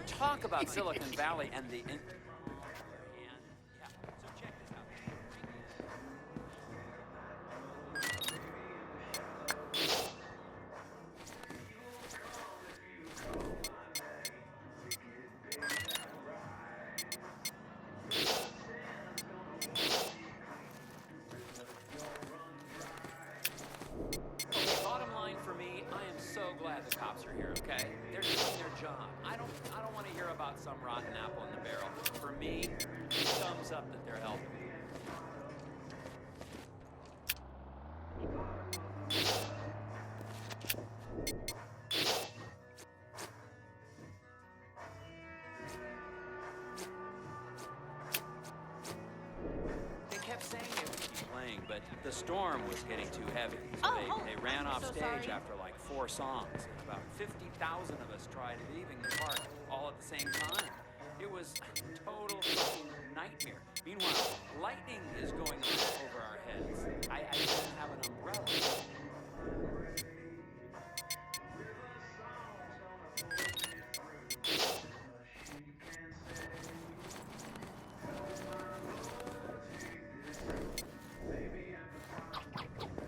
talk about Silicon Valley and the... The cops are here, okay? They're doing their job. I don't want to hear about some rotten apple in the barrel. For me, thumbs up that they're helping. They kept saying they would keep playing, but the storm was getting too heavy. So they ran off stage after like 4 songs. And about 50,000 of us tried leaving the park all at the same time. It was a total fucking nightmare. Meanwhile, lightning is going off over our heads. I didn't have an umbrella.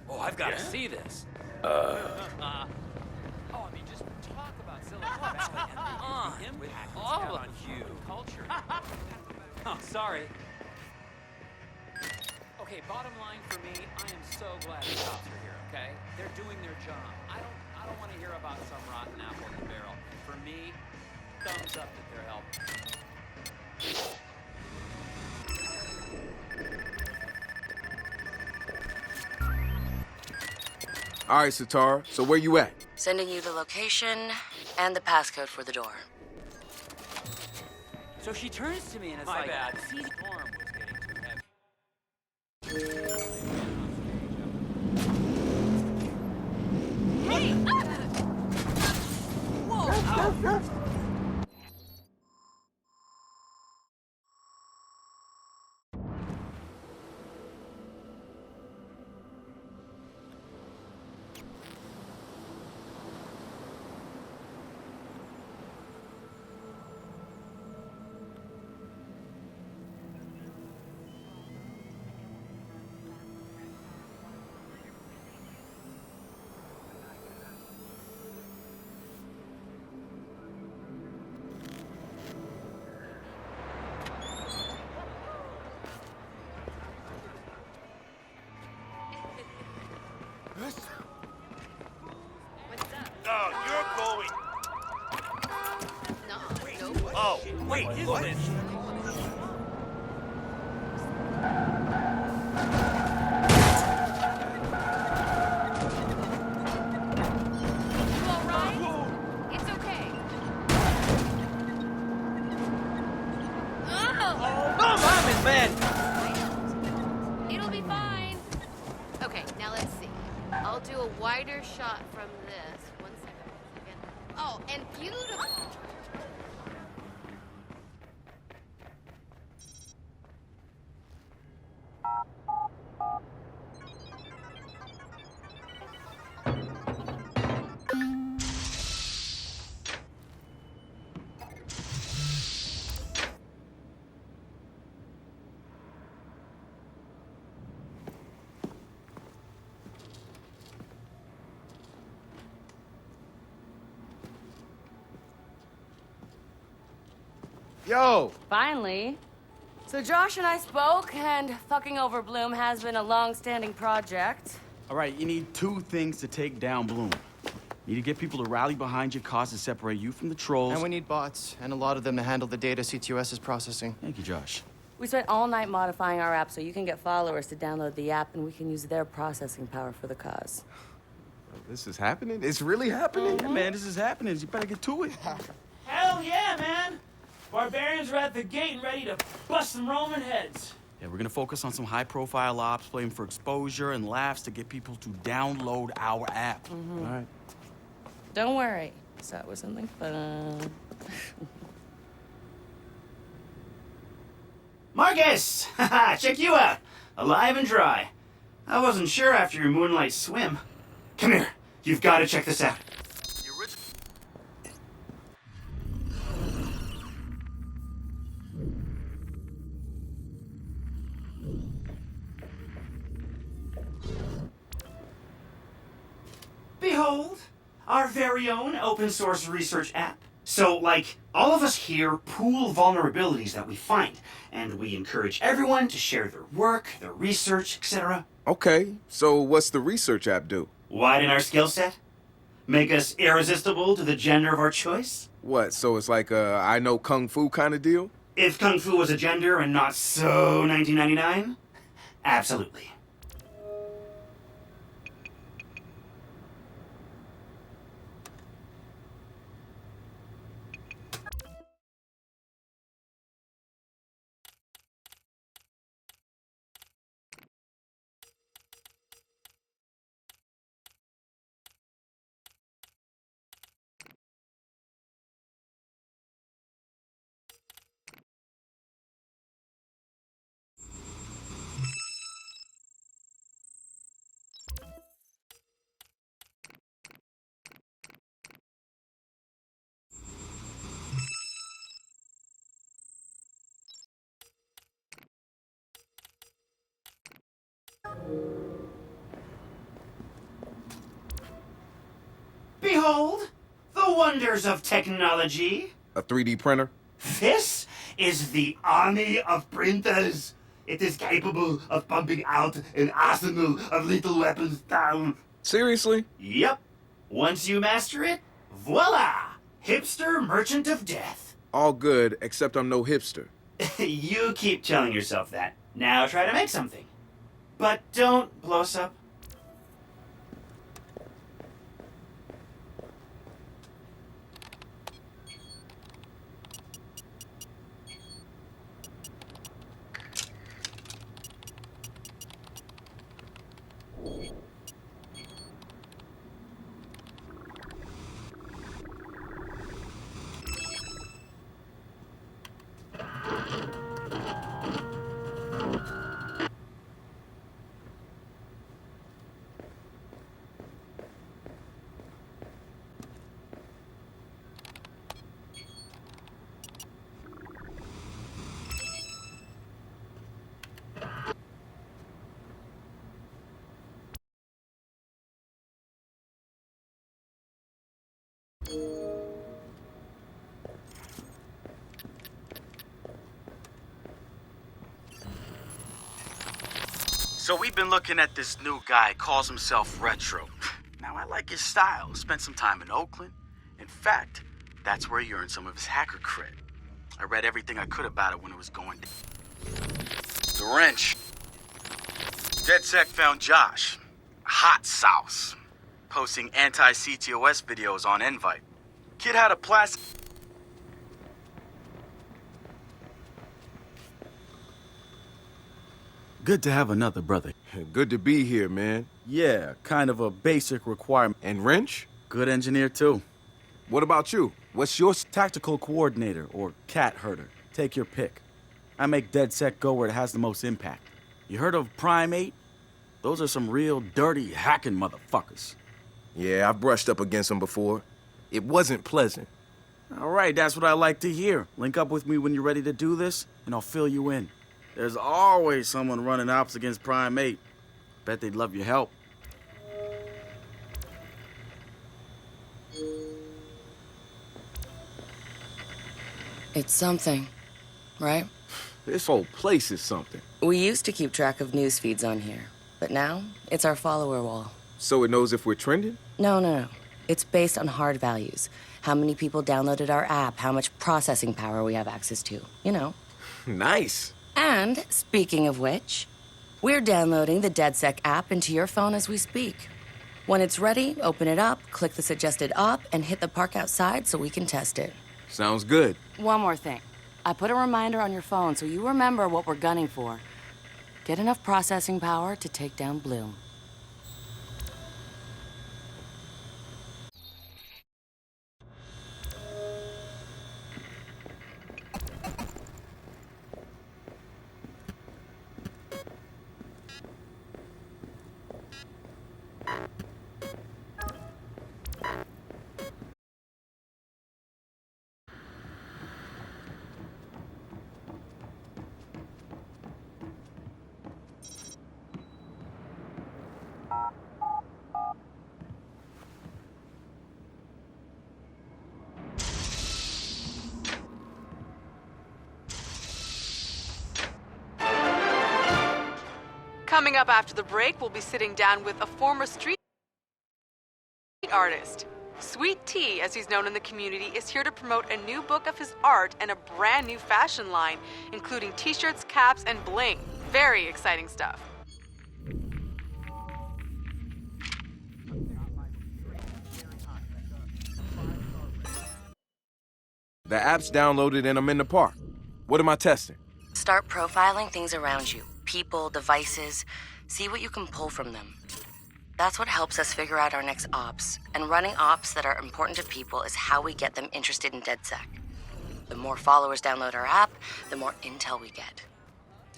Oh, I've got to see this. I mean, just talk about Silicon Valley and the impact it's had on you culture. Oh, sorry. Okay, bottom line for me, I am so glad the cops are here, okay? They're doing their job. I don't want to hear about some rotten apple in the barrel. For me, thumbs up that they're helping. All right, Satara, so where you at? Sending you the location and the passcode for the door. So she turns to me and it's like, bad. The storm was getting too heavy. Hey! Whoa! Wait, is what? this? Do a wider shot from this. 1 second. Again. Oh, and beautiful. Yo! Finally. So Josh and I spoke, and fucking over Bloom has been a long-standing project. All right, you need 2 things to take down Bloom. You need to get people to rally behind your cause to separate you from the trolls. And we need bots, and a lot of them to handle the data ctOS is processing. Thank you, Josh. We spent all night modifying our app so you can get followers to download the app, and we can use their processing power for the cause. This is happening? It's really happening? Yeah, man, this is happening. You better get to it. Hell yeah, man! Barbarians are at the gate and ready to bust some Roman heads. Yeah, we're gonna focus on some high-profile ops, playing for exposure and laughs to get people to download our app. Mm-hmm. All right. Don't worry. Start with something fun. Marcus! Haha, check you out. Alive and dry. I wasn't sure after your moonlight swim. Come here. You've got to check this out. Behold, our very own open source research app. So, like, all of us here pool vulnerabilities that we find, and we encourage everyone to share their work, their research, etc. Okay, so what's the research app do? Widen our skill set? Make us irresistible to the gender of our choice? What, so it's like a I know Kung Fu kind of deal? If Kung Fu was a gender and not so 1999? Absolutely. Behold, the wonders of technology. A 3D printer? This is the army of printers. It is capable of pumping out an arsenal of lethal weapons down. Seriously? Yep. Once you master it, voila! Hipster merchant of death. All good, except I'm no hipster. You keep telling yourself that. Now try to make something. But don't blow us up. So we've been looking at this new guy, calls himself Retro. Now, I like his style. Spent some time in Oakland. In fact, that's where he earned some of his hacker cred. I read everything I could about it when it was going down. The wrench. DedSec found Josh, hot sauce, posting anti-ctOS videos on Invite. Kid had a plastic... Good to have another brother. Good to be here, man. Yeah, kind of a basic requirement. And Wrench? Good engineer, too. What about you? What's your... Tactical coordinator or cat herder. Take your pick. I make DedSec go where it has the most impact. You heard of Prime 8? Those are some real dirty hacking motherfuckers. Yeah, I've brushed up against them before. It wasn't pleasant. All right, that's what I like to hear. Link up with me when you're ready to do this, and I'll fill you in. There's always someone running ops against Prime 8. Bet they'd love your help. It's something, right? This whole place is something. We used to keep track of news feeds on here, but now it's our follower wall. So it knows if we're trending? No. It's based on hard values. How many people downloaded our app, how much processing power we have access to, you know. Nice. And, speaking of which, we're downloading the DedSec app into your phone as we speak. When it's ready, open it up, click the suggested op, and hit the park outside so we can test it. Sounds good. One more thing. I put a reminder on your phone so you remember what we're gunning for. Get enough processing power to take down Bloom. Coming up after the break, we'll be sitting down with a former street artist. Sweet Tea, as he's known in the community, is here to promote a new book of his art and a brand new fashion line, including t-shirts, caps, and bling. Very exciting stuff. The app's downloaded and I'm in the park. What am I testing? Start profiling things around you. People, devices. See what you can pull from them. That's what helps us figure out our next ops. And running ops that are important to people is how we get them interested in DedSec. The more followers download our app, the more intel we get.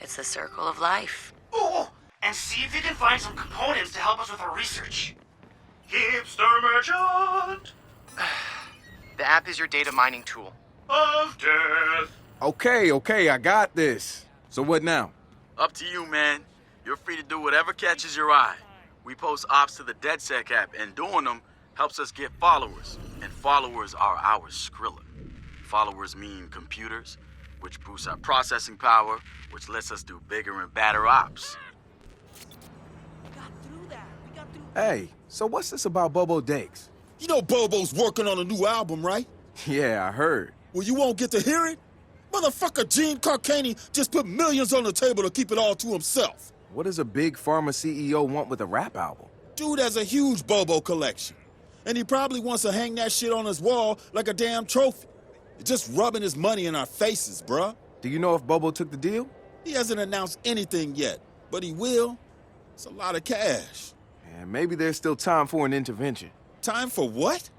It's the circle of life. Ooh, and see if you can find some components to help us with our research. Hipster merchant The app is your data mining tool. of death. Okay, I got this. So what now? Up to you, man. You're free to do whatever catches your eye. We post ops to the DedSec app, and doing them helps us get followers. And followers are our Skrilla. Followers mean computers, which boosts our processing power, which lets us do bigger and badder ops. Hey, so what's this about Bobo Dakes? You know Bobo's working on a new album, right? Yeah, I heard. Well, you won't get to hear it? Motherfucker Gene Carcani just put millions on the table to keep it all to himself. What does a big pharma CEO want with a rap album? Dude has a huge Bobo collection. And he probably wants to hang that shit on his wall like a damn trophy. Just rubbing his money in our faces, bruh. Do you know if Bobo took the deal? He hasn't announced anything yet, but he will. It's a lot of cash. And maybe there's still time for an intervention. Time for what?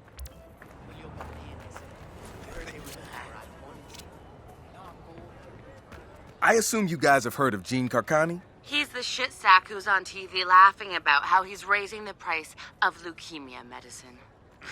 I assume you guys have heard of Gene Carcani? He's the shit sack who's on TV laughing about how he's raising the price of leukemia medicine.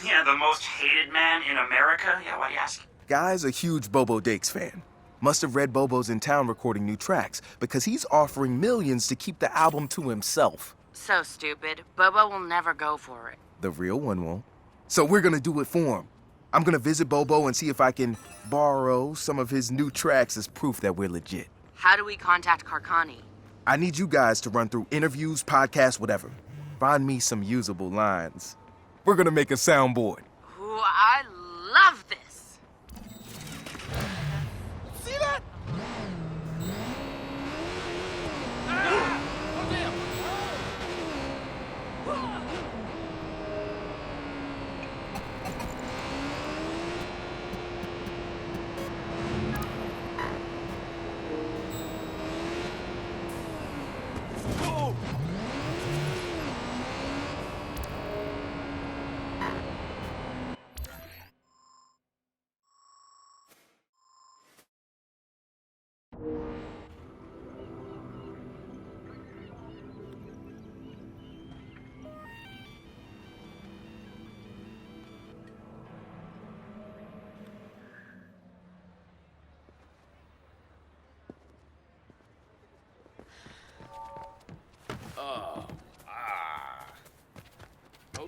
Yeah, the most hated man in America? Yeah, why do you ask? Guy's a huge Bobo Dakes fan. Must have read Bobo's in town recording new tracks because he's offering millions to keep the album to himself. So stupid. Bobo will never go for it. The real one won't. So we're gonna do it for him. I'm gonna visit Bobo and see if I can borrow some of his new tracks as proof that we're legit. How do we contact Carcani? I need you guys to run through interviews, podcasts, whatever. Find me some usable lines. We're gonna make a soundboard. Ooh, I love this. See that?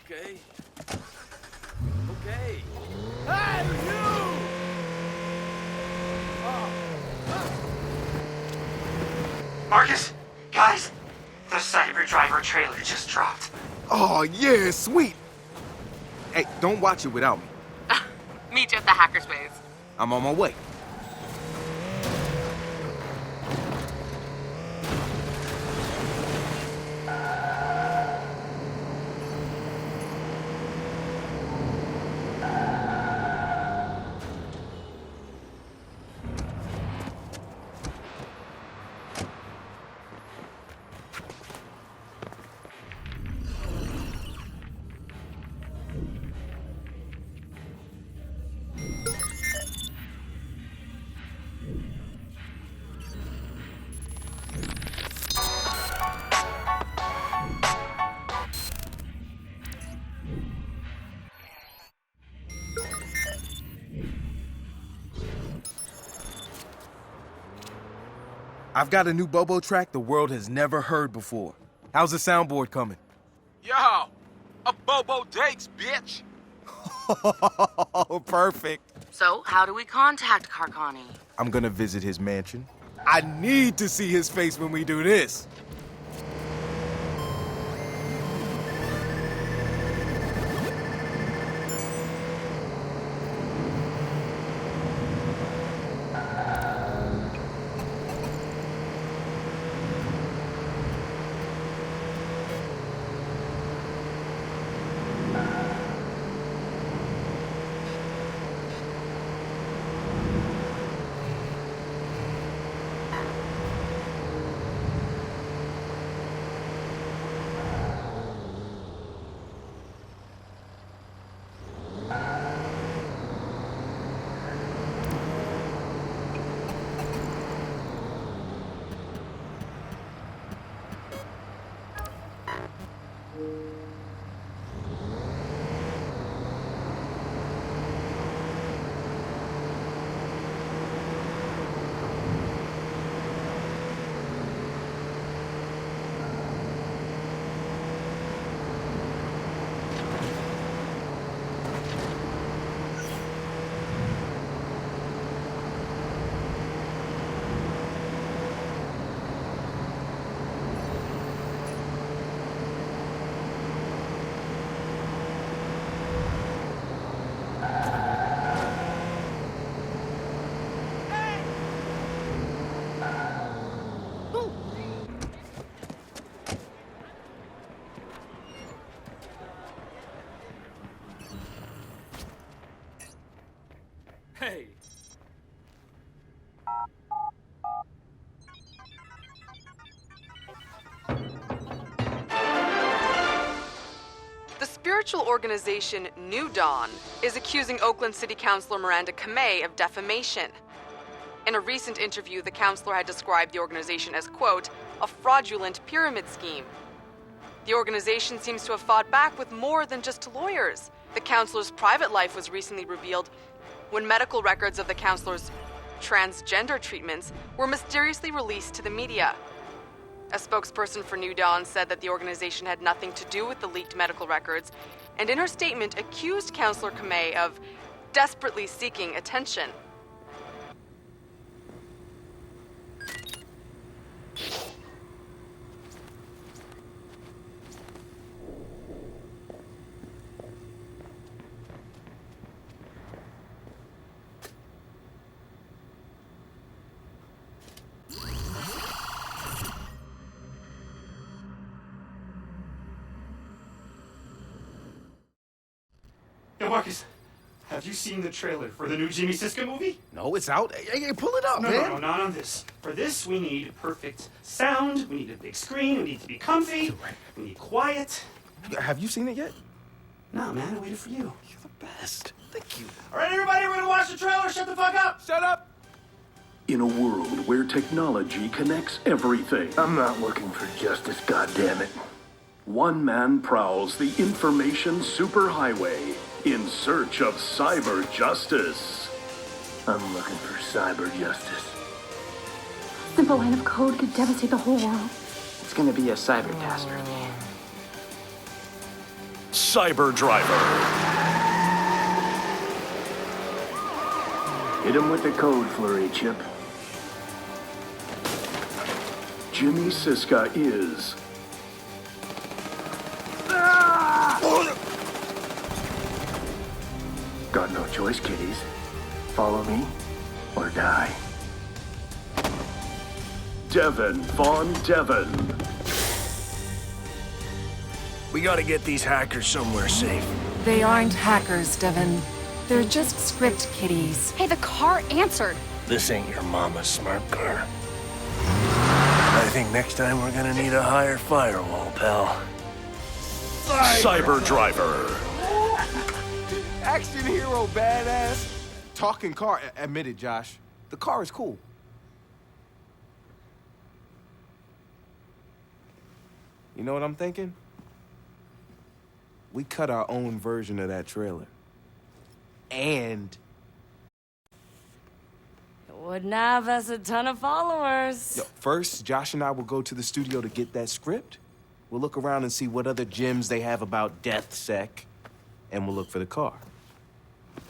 Okay. Okay. Hey, you! Marcus, guys, the Cyber Driver trailer just dropped. Oh, yeah, sweet. Hey, don't watch it without me. Meet you at the hackerspace. I'm on my way. I've got a new Bobo track the world has never heard before. How's the soundboard coming? Yo, a Bobo Dakes, bitch. Oh, perfect. So, how do we contact Carcani? I'm gonna visit his mansion. I need to see his face when we do this. spiritual organization New Dawn is accusing Oakland City Councilor Miranda Kamei of defamation. In a recent interview, the councilor had described the organization as, quote, a fraudulent pyramid scheme. The organization seems to have fought back with more than just lawyers. The councilor's private life was recently revealed when medical records of the councilor's transgender treatments were mysteriously released to the media. A spokesperson for New Dawn said that the organization had nothing to do with the leaked medical records, and in her statement accused Councilor Kamei of desperately seeking attention. Yo, Marcus, have you seen the trailer for the new Jimmy Siska movie? No, it's out. Hey, pull it up, No, man. no, not on this. For this, we need perfect sound, we need a big screen, we need to be comfy, we need quiet. Have you seen it yet? No, man, I waited for you. You're the best. Thank you. All right, everybody, we're gonna watch the trailer. Shut the fuck up! Shut up! In a world where technology connects everything, I'm not looking for justice, goddammit. one man prowls the information superhighway in search of cyber justice. I'm looking for cyber justice. A simple line of code could devastate the whole world. It's gonna be a cyber catastrophe. Cyber Driver. Hit him with the code flurry, Chip. Jimmy Siska is... Got no choice, kiddies. Follow me, or die. Devin Von Devin. We gotta get these hackers somewhere safe. They aren't hackers, Devin. They're just script kiddies. Hey, the car answered. This ain't your mama's smart car. I think next time we're gonna need a higher firewall, pal. Cyber Driver. Action hero, badass. Talking car. Admit it, Josh. The car is cool. You know what I'm thinking? We cut our own version of that trailer. And It wouldn't have us a ton of followers. first, Josh and I will go to the studio to get that script. We'll look around and see what other gems they have about DedSec, and we'll look for the car.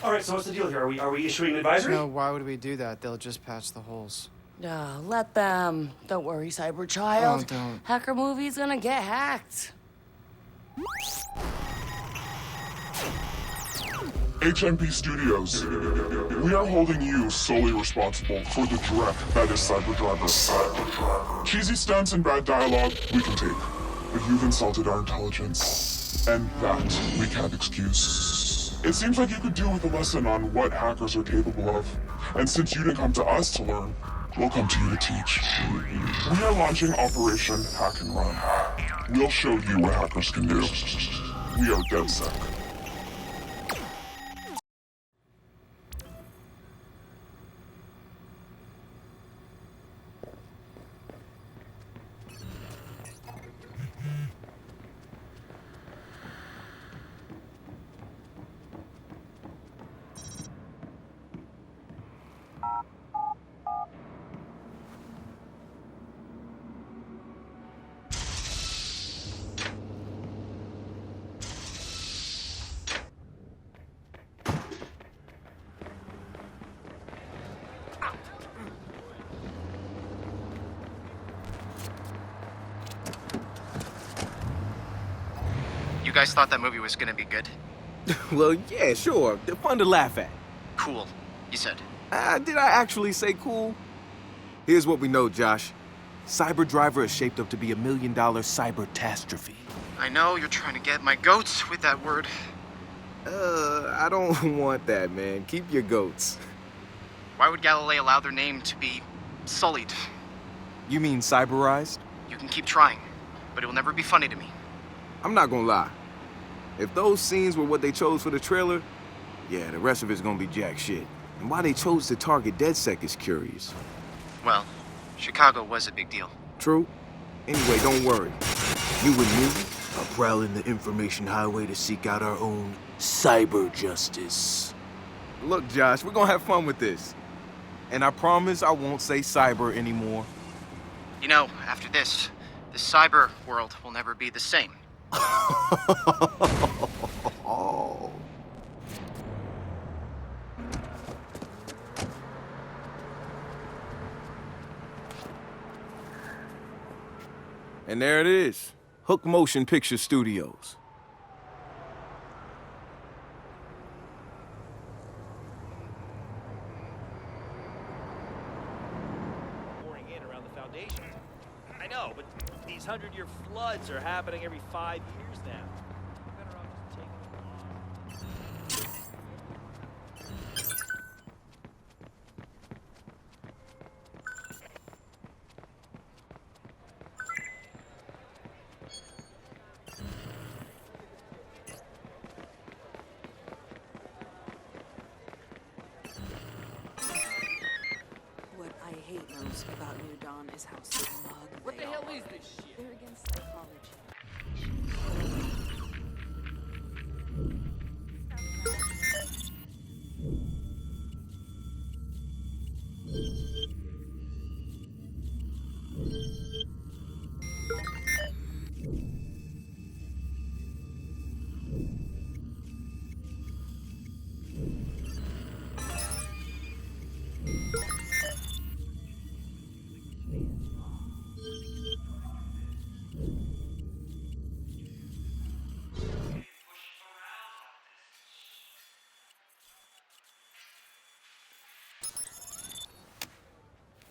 All right, so what's the deal here? Are we issuing an advisory? No, why would we do that? They'll just patch the holes. Let them. Don't worry, cyber child. Oh, don't. Hacker movie's gonna get hacked. HMP Studios. We are holding you solely responsible for the direct that is Cyber Driver. Cheesy stunts and bad dialogue, we can take. But you've insulted our intelligence, and that we can't excuse. It seems like you could do with a lesson on what hackers are capable of. And since you didn't come to us to learn, we'll come to you to teach. We are launching Operation Hack and Run. We'll show you what hackers can do. We are DedSec. You guys thought that movie was gonna be good? Well, yeah, sure. They're fun to laugh at. Cool, you said. Did I actually say cool? Here's what we know, Josh. Cyber Driver is shaped up to be $1 million cyber-tastrophe. I know you're trying to get my goats with that word. I don't want that, man. Keep your goats. Why would Galilei allow their name to be sullied? You mean cyberized? You can keep trying, but it will never be funny to me. I'm not gonna lie. If those scenes were what they chose for the trailer, yeah, the rest of it's gonna be jack shit. And why they chose to target DedSec is curious. Well, Chicago was a big deal. True. Anyway, don't worry. You and me are prowling the information highway to seek out our own cyber justice. Look, Josh, we're gonna have fun with this. And I promise I won't say cyber anymore. You know, after this, the cyber world will never be the same. And there it is, Hook Motion Picture Studios. Pouring in around the foundation. I know, but these 100-year floods are happening every 5 years now. Better off just taking them off. What I hate most about New Dawn is how smug What they the hell are. is this shit? They're against psychology.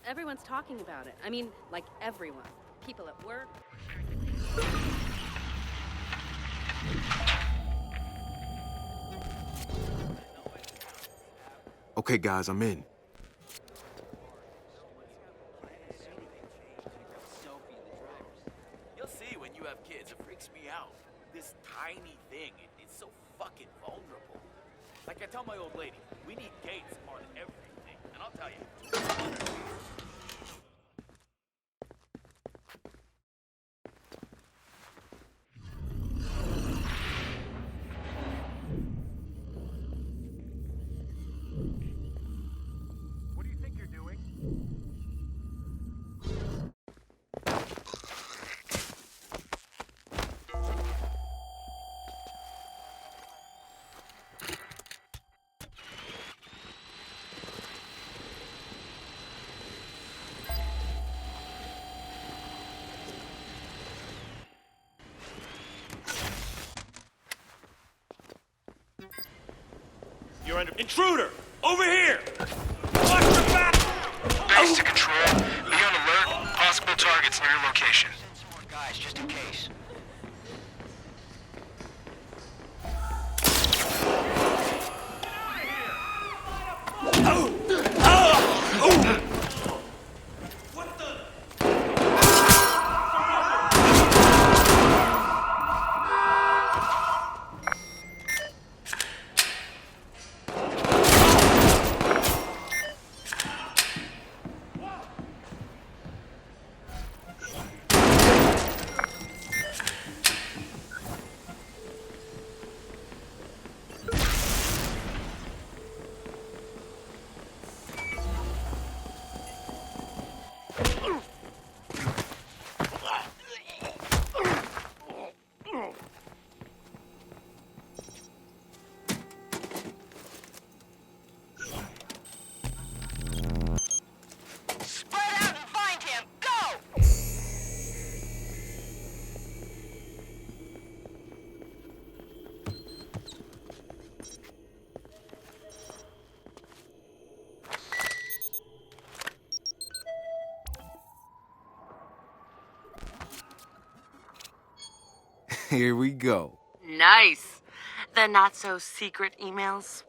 Everyone's talking about it. I mean, like everyone. People at work. Okay, guys, I'm in. You'll see when you have kids. It freaks me out. This tiny thing, it's so fucking vulnerable. Like I tell my old lady, we need gates on everything. And I'll tell you. What do you think you're doing? You're under intruder! Over here! Watch your back! Base to control. Be on alert. Possible targets near your location. Send some more guys just in case. Here we go. Nice. The not-so-secret emails.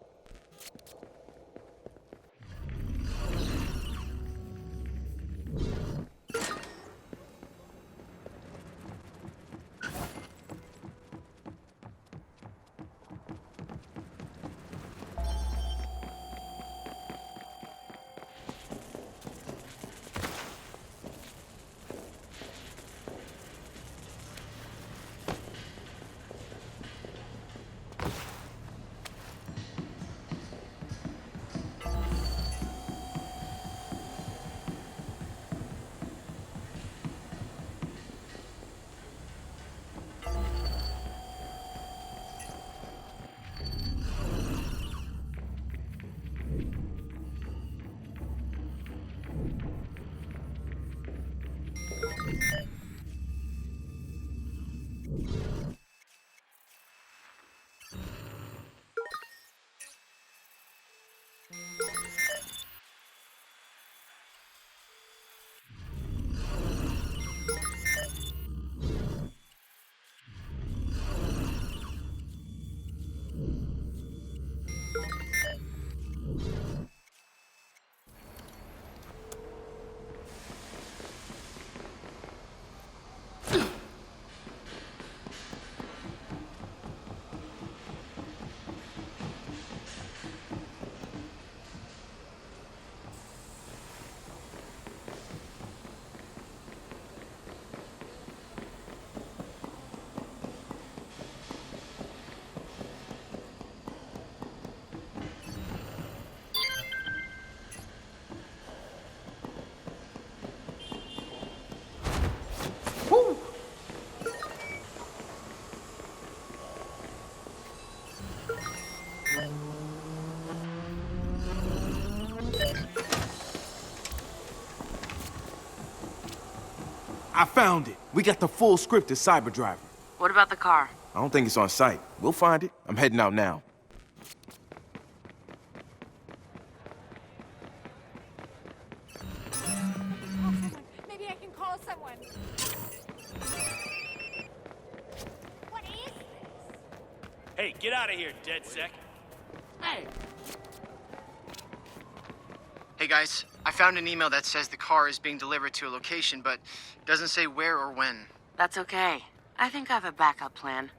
I found it. We got the full script of Cyberdriver. What about the car? I don't think it's on site. We'll find it. I'm heading out now. Maybe I can call someone. What is this? Hey, get out of here, DedSec. Hey! Hey guys, I found an email that says the car is being delivered to a location, but doesn't say where or when. That's okay. I think I have a backup plan.